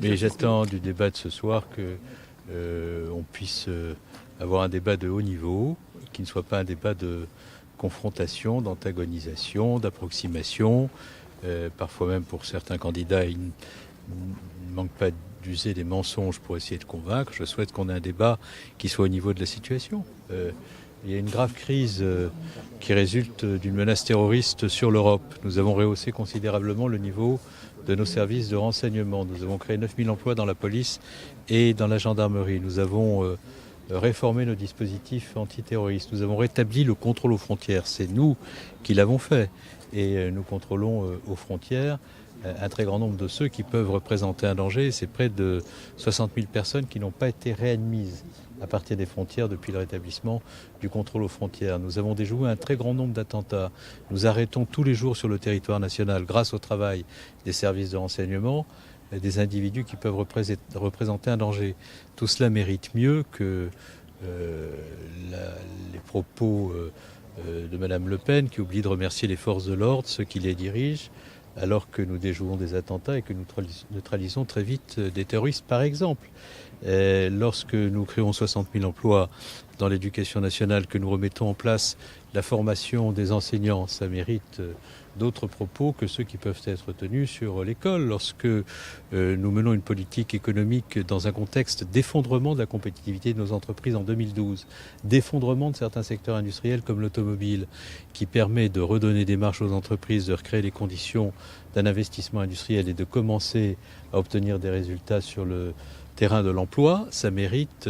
Mais j'attends du débat de ce soir que on puisse avoir un débat de haut niveau, qui ne soit pas un débat de confrontation, d'antagonisation, d'approximation. Parfois même pour certains candidats, il ne manque pas d'user des mensonges pour essayer de convaincre. Je souhaite qu'on ait un débat qui soit au niveau de la situation. Il y a une grave crise qui résulte d'une menace terroriste sur l'Europe. Nous avons rehaussé considérablement le niveau de nos services de renseignement. Nous avons créé 9000 emplois dans la police et dans la gendarmerie. Nous avons réformé nos dispositifs antiterroristes. Nous avons rétabli le contrôle aux frontières. C'est nous qui l'avons fait. Et nous contrôlons aux frontières un très grand nombre de ceux qui peuvent représenter un danger. C'est près de 60 000 personnes qui n'ont pas été réadmises à partir des frontières depuis le rétablissement du contrôle aux frontières. Nous avons déjoué un très grand nombre d'attentats. Nous arrêtons tous les jours sur le territoire national, grâce au travail des services de renseignement, des individus qui peuvent représenter un danger. Tout cela mérite mieux que les propos de Mme Le Pen, qui oublie de remercier les forces de l'ordre, ceux qui les dirigent, alors que nous déjouons des attentats et que nous neutralisons très vite des terroristes, par exemple. Lorsque nous créons 60 000 emplois dans l'éducation nationale, que nous remettons en place la formation des enseignants, ça mérite d'autres propos que ceux qui peuvent être tenus sur l'école. Lorsque nous menons une politique économique dans un contexte d'effondrement de la compétitivité de nos entreprises en 2012, d'effondrement de certains secteurs industriels comme l'automobile, qui permet de redonner des marges aux entreprises, de recréer les conditions d'un investissement industriel et de commencer à obtenir des résultats sur le terrain de l'emploi, ça mérite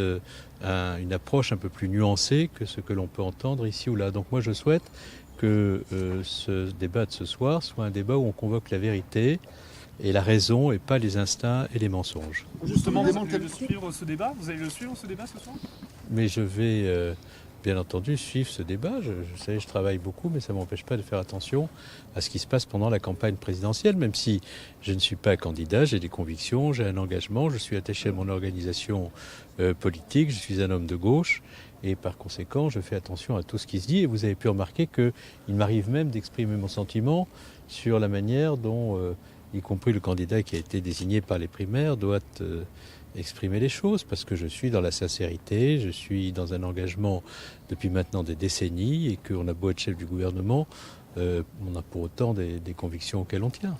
une approche un peu plus nuancée que ce que l'on peut entendre ici ou là. Donc moi je souhaite que ce débat de ce soir soit un débat où on convoque la vérité et la raison et pas les instincts et les mensonges. Justement, vous allez le suivre ce débat ce soir? Mais je vais bien entendu suivre ce débat. Je travaille beaucoup, mais ça ne m'empêche pas de faire attention à ce qui se passe pendant la campagne présidentielle, même si je ne suis pas candidat, j'ai des convictions, j'ai un engagement, je suis attaché à mon organisation politique, je suis un homme de gauche, et par conséquent, je fais attention à tout ce qui se dit. Et vous avez pu remarquer qu'il m'arrive même d'exprimer mon sentiment sur la manière dont, y compris le candidat qui a été désigné par les primaires, doit exprimer les choses, parce que je suis dans la sincérité, je suis dans un engagement depuis maintenant des décennies, et qu'on a beau être chef du gouvernement, on a pour autant des convictions auxquelles on tient.